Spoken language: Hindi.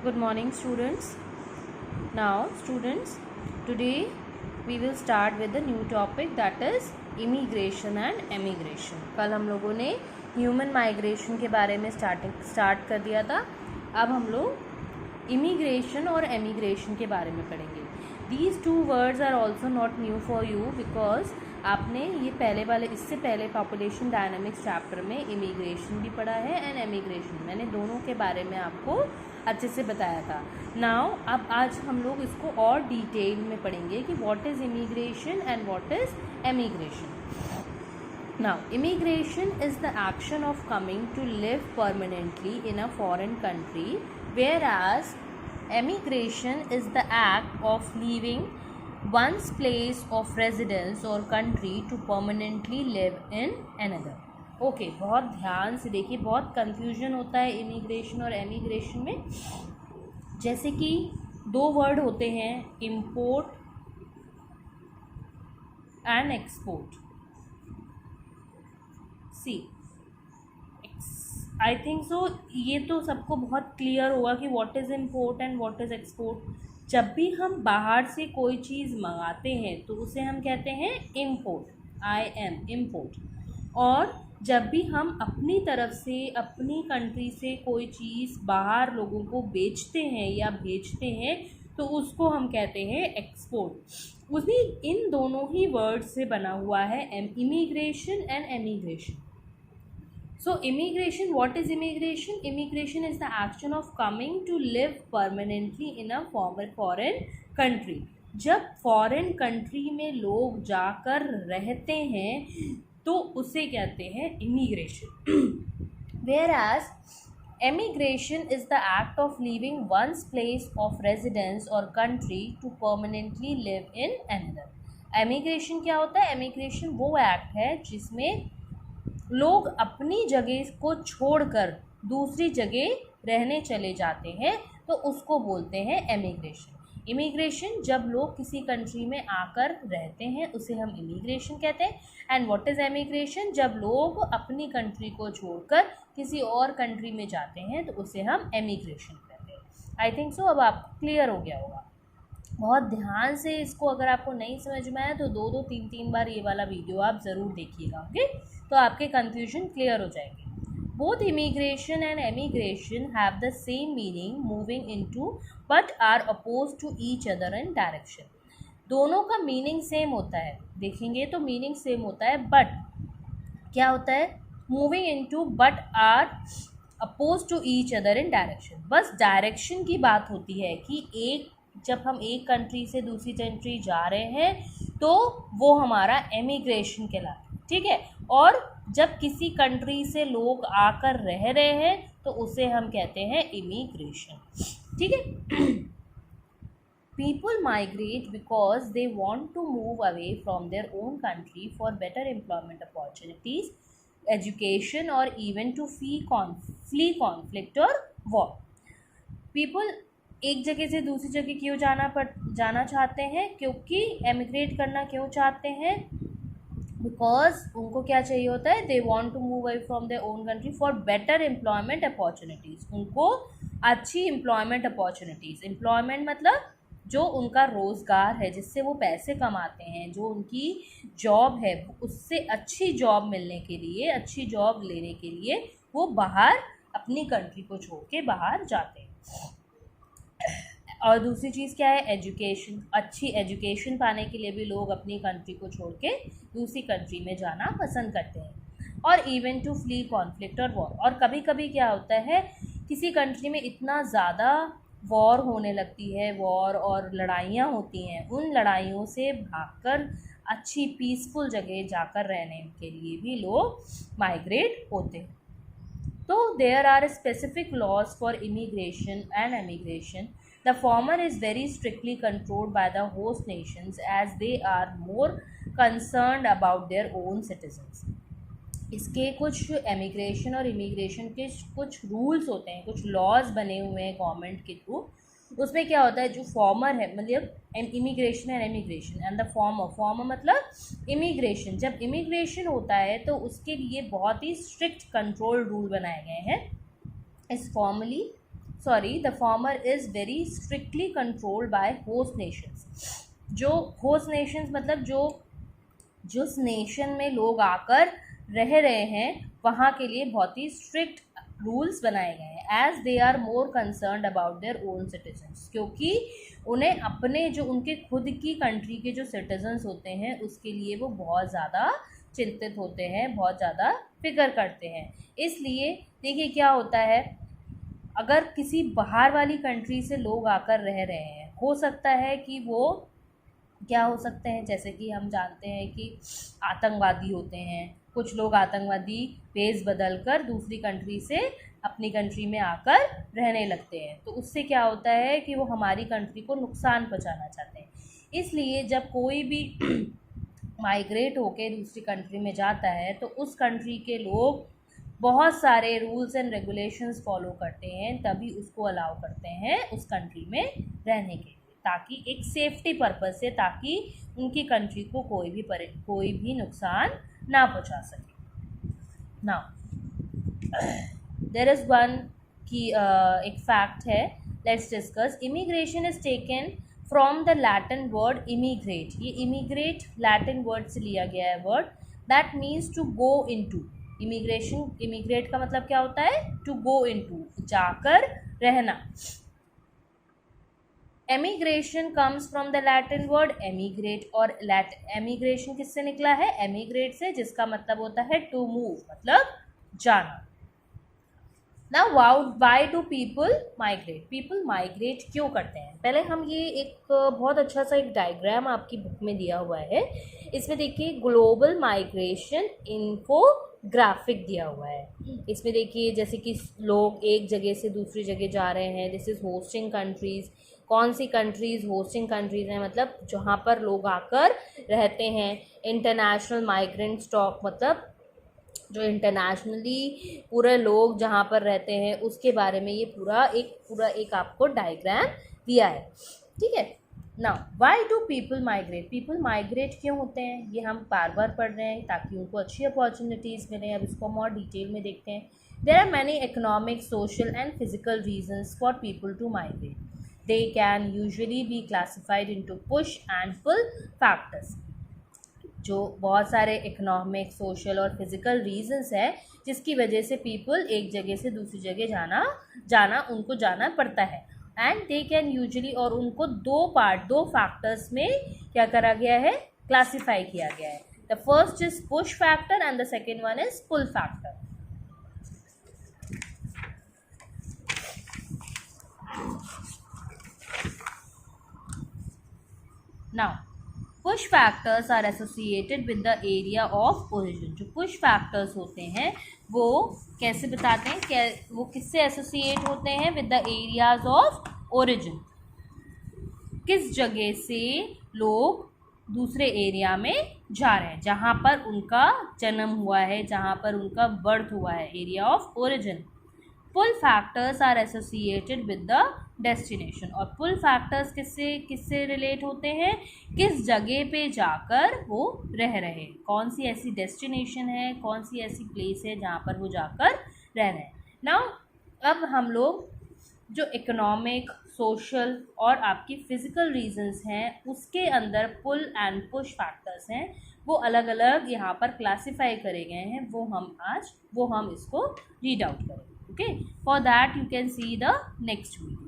Good morning, students. Now, students, today we will start with the new topic, that is immigration and emigration. कल हम लोगों ने ह्यूमन माइग्रेशन के बारे में स्टार्ट कर दिया था. अब हम लोग इमिग्रेशन और एमिग्रेशन के बारे में पढ़ेंगे. These two words are also not new for you because आपने ये इससे पहले पॉपुलेशन डायनामिक्स चैप्टर में इमिग्रेशन भी पढ़ा है एंड एमिग्रेशन. मैंने दोनों के बारे में आपको अच्छे से बताया था. नाउ अब आज हम लोग इसको और डिटेल में पढ़ेंगे कि what is immigration and what is emigration. Now immigration is the action of coming to live permanently in a foreign country, whereas emigration is the act of leaving one's place of residence or country to permanently live in another. Okay, बहुत ध्यान से देखिए, बहुत कंफ्यूजन होता है इमिग्रेशन और एमिग्रेशन में. जैसे कि दो वर्ड होते हैं, import and export. See I think so ये तो सबको बहुत क्लियर होगा कि what is import and what is export. जब भी हम बाहर से कोई चीज़ मंगाते हैं तो उसे हम कहते हैं इम्पोर्ट, इम्पोर्ट. और जब भी हम अपनी तरफ से अपनी कंट्री से कोई चीज़ बाहर लोगों को बेचते हैं या भेजते हैं तो उसको हम कहते हैं एक्सपोर्ट. उसी इन दोनों ही वर्ड से बना हुआ है immigration and emigration. So immigration, what is immigration? Immigration is the action of coming to live permanently in a foreign country. जब foreign country में लोग जाकर रहते हैं तो उसे कहते हैं immigration. Whereas emigration is the act of leaving one's place of residence or country to permanently live in another. Emigration क्या होता है? Emigration वो act है जिसमें लोग अपनी जगह को छोड़कर दूसरी जगह रहने चले जाते हैं तो उसको बोलते हैं एमिग्रेशन. इमिग्रेशन जब लोग किसी कंट्री में आकर रहते हैं उसे हम इमिग्रेशन कहते हैं. And what is emigration? जब लोग अपनी कंट्री को छोड़कर किसी और कंट्री में जाते हैं तो उसे हम एमिग्रेशन कहते हैं. आई थिंक सो अब आपको क्लियर हो गया होगा. बहुत ध्यान से इसको, अगर आपको नहीं समझ में आया तो दो तीन बार ये वाला वीडियो आप ज़रूर देखिएगा. ओके, तो आपके कन्फ्यूजन क्लियर हो जाएंगे. Both immigration and emigration have the same meaning, moving into but are oppose to each other in direction. दोनों का मीनिंग सेम होता है, देखेंगे तो मीनिंग सेम होता है, बट क्या होता है? Moving into but are oppose to each other in direction. बस डायरेक्शन की बात होती है कि जब हम एक कंट्री से दूसरी कंट्री जा रहे हैं तो वो हमारा एमिग्रेशन कहलाता है. ठीक है. और जब किसी कंट्री से लोग आकर रह रहे हैं तो उसे हम कहते हैं इमिग्रेशन. ठीक है. People migrate because they want to move away from their own country for better employment opportunities, education or even to flee conflict or war. People एक जगह से दूसरी जगह क्यों जाना चाहते हैं? क्योंकि एमिग्रेट करना क्यों चाहते हैं? बिकॉज उनको क्या चाहिए होता है? They want to move away from their own country for better employment opportunities. उनको अच्छी एम्प्लॉयमेंट अपॉर्चुनिटीज़, एम्प्लॉयमेंट मतलब जो उनका रोज़गार है जिससे वो पैसे कमाते हैं, जो उनकी जॉब है, उससे अच्छी जॉब मिलने के लिए, अच्छी जॉब लेने के लिए वो बाहर अपनी कंट्री को छोड़ के बाहर जाते हैं. और दूसरी चीज़ क्या है? एजुकेशन. अच्छी एजुकेशन पाने के लिए भी लोग अपनी कंट्री को छोड़ के दूसरी कंट्री में जाना पसंद करते हैं. और even to flee conflict or war. और कभी कभी क्या होता है, किसी कंट्री में इतना ज़्यादा वॉर होने लगती है, वॉर और लड़ाइयाँ होती हैं, उन लड़ाइयों से भागकर अच्छी पीसफुल जगह जाकर रहने के लिए भी लोग माइग्रेट होते हैं. तो there are specific laws for immigration and emigration. The former is very strictly controlled by the host nations as they are more concerned about their own citizens. इसके कुछ एमिग्रेशन और इमिग्रेशन के कुछ रूल्स होते हैं, कुछ लॉज बने हुए हैं गवर्नमेंट के थ्रू. उसमें क्या होता है? जो फॉर्मर है मतलब immigration and emigration, and the former मतलब इमिग्रेशन. जब इमिग्रेशन होता है तो उसके लिए बहुत ही स्ट्रिक्ट कंट्रोल रूल बनाए गए हैं. इस formally sorry the former is very strictly controlled by host Nations. जो होस्ट नेशंस मतलब जो जिस नेशन में लोग आकर रह रहे हैं वहाँ के लिए बहुत ही स्ट्रिक्ट रूल्स बनाए गए हैं। As they are more concerned about their own citizens, क्योंकि उन्हें अपने जो उनके खुद की कंट्री के जो सिटीजन्स होते हैं उसके लिए वो बहुत ज़्यादा चिंतित होते हैं, बहुत ज़्यादा फिक्र करते हैं। इसलिए देखिए क्या होता है, अगर किसी बाहर वाली कंट्री से लोग आकर रह रहे हैं, हो सकता है कि वो क्या हो सकते हैं, जैसे कि हम जानते हैं कि आतंकवादी होते हैं, कुछ लोग आतंकवादी भेष बदल कर दूसरी कंट्री से अपनी कंट्री में आकर रहने लगते हैं। तो उससे क्या होता है कि वो हमारी कंट्री को नुकसान पहुंचाना चाहते हैं। इसलिए जब कोई भी माइग्रेट होकर दूसरी कंट्री में जाता है तो उस कंट्री के लोग बहुत सारे रूल्स एंड रेगुलेशंस फॉलो करते हैं, तभी उसको अलाउ करते हैं उस कंट्री में रहने के लिए, ताकि एक सेफ्टी पर्पस से, ताकि उनकी कंट्री को कोई भी नुकसान ना पहुंचा सके। नाउ देयर इज़ वन की एक फैक्ट है, let's discuss. Immigration is taken from the Latin word immigrate. ये इमिग्रेट लैटिन वर्ड से लिया गया है word, that means to go into. Immigrate का मतलब क्या होता है, टू गो इनटू, जाकर रहना। Emigration comes from the Latin word emigrate, और एमिग्रेशन किससे निकला है, एमिग्रेट से, जिसका मतलब होता है टू मूव, मतलब जाना। Now why do people migrate, people migrate क्यों करते हैं। पहले हम ये एक बहुत अच्छा सा एक डायग्राम आपकी बुक में दिया हुआ है, इसमें देखिए ग्लोबल माइग्रेशन इन्फोग्राफिक दिया हुआ है। इसमें देखिए जैसे कि लोग एक जगह से दूसरी जगह जा रहे हैं, दिस इज़ होस्टिंग कंट्रीज़। कौन सी कंट्रीज़ होस्टिंग कंट्रीज़ हैं, मतलब जहाँ पर लोग आकर रहते हैं। इंटरनेशनल माइग्रेंट स्टॉक, मतलब जो इंटरनेशनली पूरे लोग जहाँ पर रहते हैं उसके बारे में ये पूरा एक आपको डायग्राम दिया है, ठीक है। Now why do people migrate, people migrate क्यों होते हैं, ये हम बार बार पढ़ रहे हैं ताकि उनको अच्छी अपॉर्चुनिटीज़ मिलें। अब इसको हम और डिटेल में देखते हैं। There are many economic, social and physical reasons for people to migrate. They can usually be classified into push and pull factors। जो बहुत सारे इकोनॉमिक, सोशल और फिजिकल रीजंस है जिसकी वजह से पीपल एक जगह से दूसरी जगह उनको जाना पड़ता है। एंड दे कैन यूजुअली, और उनको दो फैक्टर्स में क्या करा गया है, क्लासीफाई किया गया है। The first is push factor and the second one is pull factor. Now, push factors are associated with the area of origin। जो push factors होते हैं वो कैसे बताते हैं, वो किससे एसोसिएट होते हैं, with the areas of origin। किस जगह से लोग दूसरे एरिया में जा रहे हैं, जहाँ पर उनका जन्म हुआ है, जहाँ पर उनका बर्थ हुआ है, area of origin. Pull factors are associated with the destination. और पुल फैक्टर्स किससे रिलेट होते हैं, किस जगह पे जाकर वो रह रहे हैं, कौन सी ऐसी डेस्टिनेशन है, कौन सी ऐसी प्लेस है जहाँ पर वो जाकर रह रहे हैं। नाउ अब हम लोग जो इकोनॉमिक, सोशल और आपकी फ़िज़िकल रीजंस हैं उसके अंदर पुल एंड पुश फैक्टर्स हैं, वो अलग अलग यहाँ पर क्लासिफाई करे गए हैं, वो हम इसको रीड आउट करेंगे। Okay, for that you can see the next video.